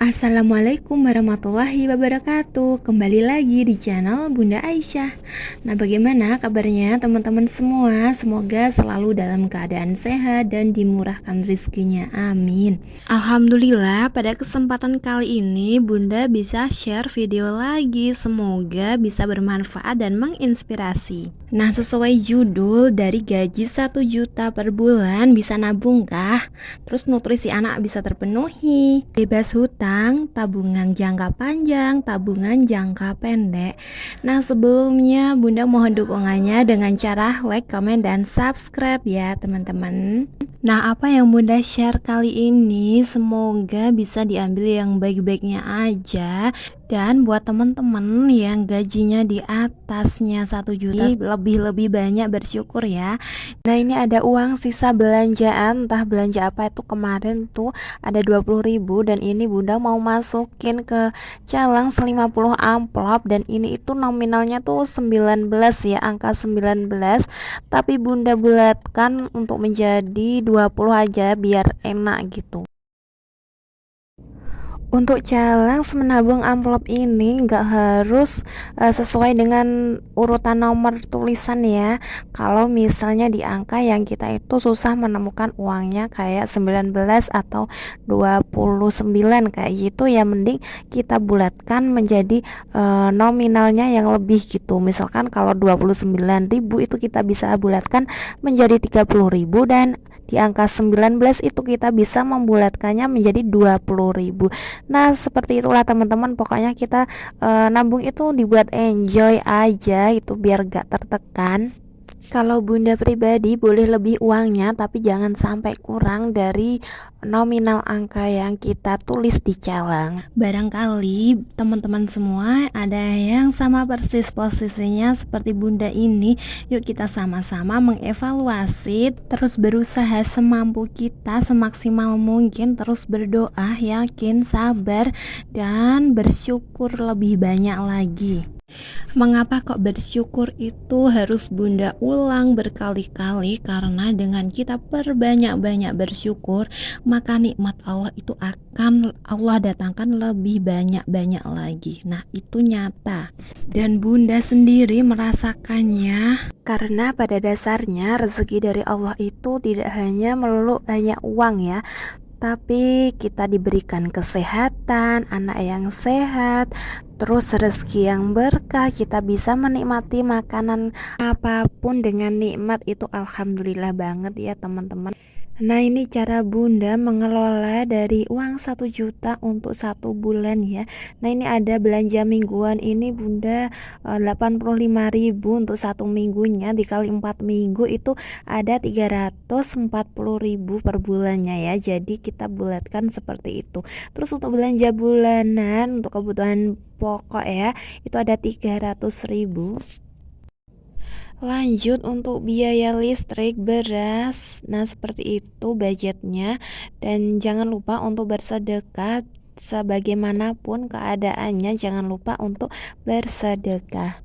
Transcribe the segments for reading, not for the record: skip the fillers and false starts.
Assalamualaikum warahmatullahi wabarakatuh. Kembali lagi di channel Bunda Aisyah. Nah, bagaimana kabarnya teman-teman semua? Semoga selalu dalam keadaan sehat dan dimurahkan rezekinya. Amin. Alhamdulillah, pada kesempatan kali ini Bunda bisa share video lagi. Semoga bisa bermanfaat dan menginspirasi. Nah, sesuai judul, dari gaji 1 juta per bulan bisa nabung kah? Terus nutrisi anak bisa terpenuhi, bebas hutang, tabungan jangka panjang, tabungan jangka pendek. Nah, sebelumnya Bunda mohon dukungannya dengan cara like, comment, dan subscribe ya teman-teman. Nah, apa yang Bunda share kali ini semoga bisa diambil yang baik-baiknya aja. Dan buat teman-teman yang gajinya di atasnya 1 juta, lebih-lebih banyak bersyukur ya. Nah, ini ada uang sisa belanjaan, entah belanja apa itu kemarin tuh ada 20.000, dan ini Bunda mau masukin ke celang 50 amplop, dan ini itu nominalnya tuh 19 ya, angka 19, tapi Bunda bulatkan untuk menjadi 20 aja biar enak gitu. Untuk challenge menabung amplop ini nggak harus sesuai dengan urutan nomor tulisan ya. Kalau misalnya di angka yang kita itu susah menemukan uangnya kayak 19 atau 29 kayak gitu ya, mending kita bulatkan menjadi nominalnya yang lebih gitu. Misalkan kalau 29.000 itu kita bisa bulatkan menjadi 30.000, dan di angka 19 itu kita bisa membulatkannya menjadi 20.000. Nah, seperti itulah teman-teman, pokoknya kita nabung itu dibuat enjoy aja, itu biar gak tertekan. Kalau Bunda pribadi boleh lebih uangnya, tapi jangan sampai kurang dari nominal angka yang kita tulis di celang. Barangkali teman-teman semua ada yang sama persis posisinya seperti Bunda ini. Yuk kita sama-sama mengevaluasi, terus berusaha semampu kita, semaksimal mungkin, terus berdoa, yakin, sabar, dan bersyukur lebih banyak lagi. Mengapa kok bersyukur itu harus Bunda ulang berkali-kali? Karena dengan kita perbanyak-banyak bersyukur, maka nikmat Allah itu akan Allah datangkan lebih banyak-banyak lagi. Nah, itu nyata. Dan Bunda sendiri merasakannya. Karena pada dasarnya rezeki dari Allah itu tidak hanya melulu banyak uang ya, tapi kita diberikan kesehatan, anak yang sehat, terus rezeki yang berkah, kita bisa menikmati makanan apapun dengan nikmat, itu alhamdulillah banget ya teman-teman. Nah, ini cara Bunda mengelola dari uang 1 juta untuk 1 bulan ya. Nah, ini ada belanja mingguan, ini Bunda 85.000 untuk 1 minggunya, dikali 4 minggu itu ada 340.000 per bulannya ya. Jadi kita bulatkan seperti itu. Terus untuk belanja bulanan untuk kebutuhan pokok ya, itu ada 300.000. Lanjut untuk biaya listrik, beras. Nah, seperti itu budgetnya. Dan jangan lupa untuk bersedekah, sebagaimanapun keadaannya jangan lupa untuk bersedekah.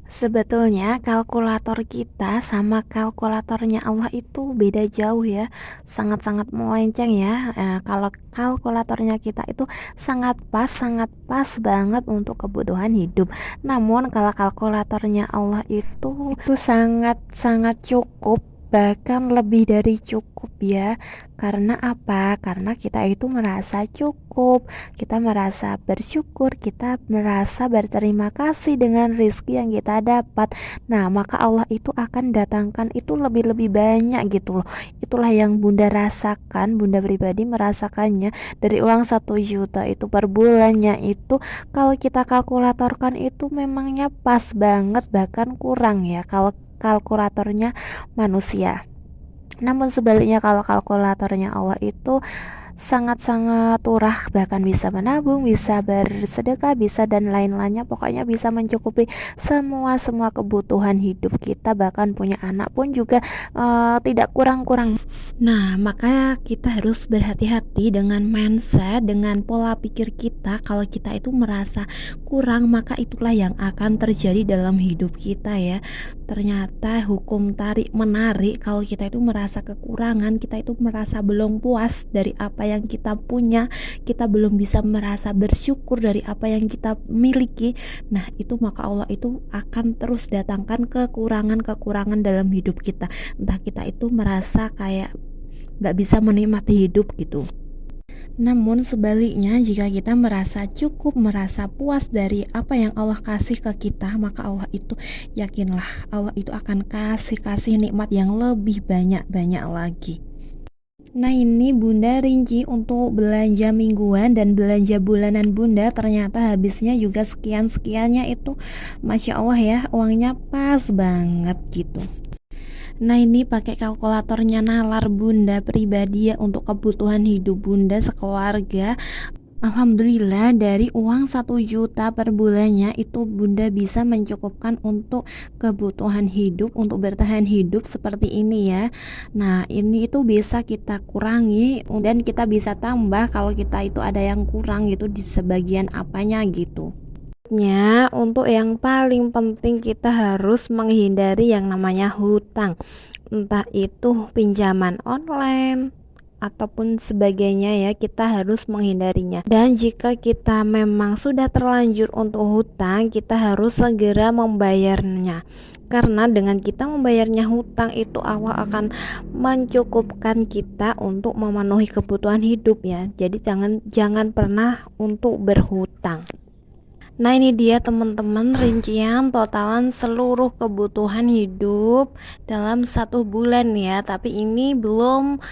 Sebetulnya kalkulator kita sama kalkulatornya Allah itu beda jauh ya, sangat-sangat melenceng ya. Kalau kalkulatornya kita itu sangat pas banget untuk kebutuhan hidup. Namun kalau kalkulatornya Allah itu sangat cukup, bahkan lebih dari cukup ya. Karena apa? Karena kita itu merasa cukup, kita merasa bersyukur, kita merasa berterima kasih dengan rezeki yang kita dapat. Nah, maka Allah itu akan datangkan itu lebih-lebih banyak gitu loh. Itulah yang Bunda rasakan, Bunda pribadi merasakannya. Dari uang 1 juta itu per bulannya itu, kalau kita kalkulatorkan itu memangnya pas banget, bahkan kurang ya kalau kalkulatornya manusia. Namun sebaliknya kalau kalkulatornya Allah itu sangat-sangat turah, bahkan bisa menabung, bisa bersedekah, bisa dan lain-lainnya, pokoknya bisa mencukupi semua kebutuhan hidup kita, bahkan punya anak pun juga tidak kurang-kurang. Nah, maka kita harus berhati-hati dengan mindset, dengan pola pikir kita. Kalau kita itu merasa kurang, maka itulah yang akan terjadi dalam hidup kita ya. Ternyata hukum tarik menarik, kalau kita itu merasa kekurangan, kita itu merasa belum puas dari apa yang kita punya, kita belum bisa merasa bersyukur dari apa yang kita miliki, nah itu maka Allah itu akan terus datangkan kekurangan-kekurangan dalam hidup kita. Entah kita itu merasa kayak gak bisa menikmati hidup gitu. Namun sebaliknya, jika kita merasa cukup, merasa puas dari apa yang Allah kasih ke kita, maka Allah itu, yakinlah, Allah itu akan kasih nikmat yang lebih banyak-banyak lagi. Nah, ini Bunda rinci untuk belanja mingguan dan belanja bulanan Bunda, ternyata habisnya juga sekian-sekiannya itu, Masya Allah ya, uangnya pas banget gitu. Nah, ini pakai kalkulatornya nalar Bunda pribadi ya, untuk kebutuhan hidup Bunda sekeluarga. Alhamdulillah dari uang 1 juta per bulannya itu Bunda bisa mencukupkan untuk kebutuhan hidup, untuk bertahan hidup seperti ini ya. Nah, ini itu bisa kita kurangi dan kita bisa tambah kalau kita itu ada yang kurang gitu di sebagian apanya gitu. Untuk yang paling penting kita harus menghindari yang namanya hutang, entah itu pinjaman online ataupun sebagainya ya, kita harus menghindarinya. Dan jika kita memang sudah terlanjur untuk hutang, kita harus segera membayarnya, karena dengan kita membayarnya hutang itu Allah akan mencukupkan kita untuk memenuhi kebutuhan hidup ya. Jadi jangan pernah untuk berhutang. Nah, ini dia teman-teman rincian totalan seluruh kebutuhan hidup dalam 1 bulan ya. Tapi ini belum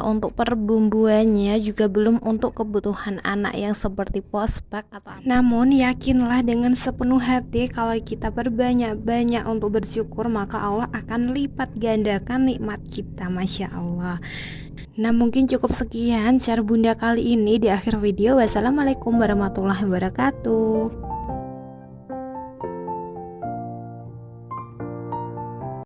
untuk perbumbuannya, juga belum untuk kebutuhan anak yang seperti postpack atau apa. Namun yakinlah dengan sepenuh hati kalau kita berbanyak-banyak untuk bersyukur, maka Allah akan lipat gandakan nikmat kita, Masya Allah. Nah, mungkin cukup sekian share Bunda kali ini. Di akhir video, wassalamualaikum warahmatullahi wabarakatuh.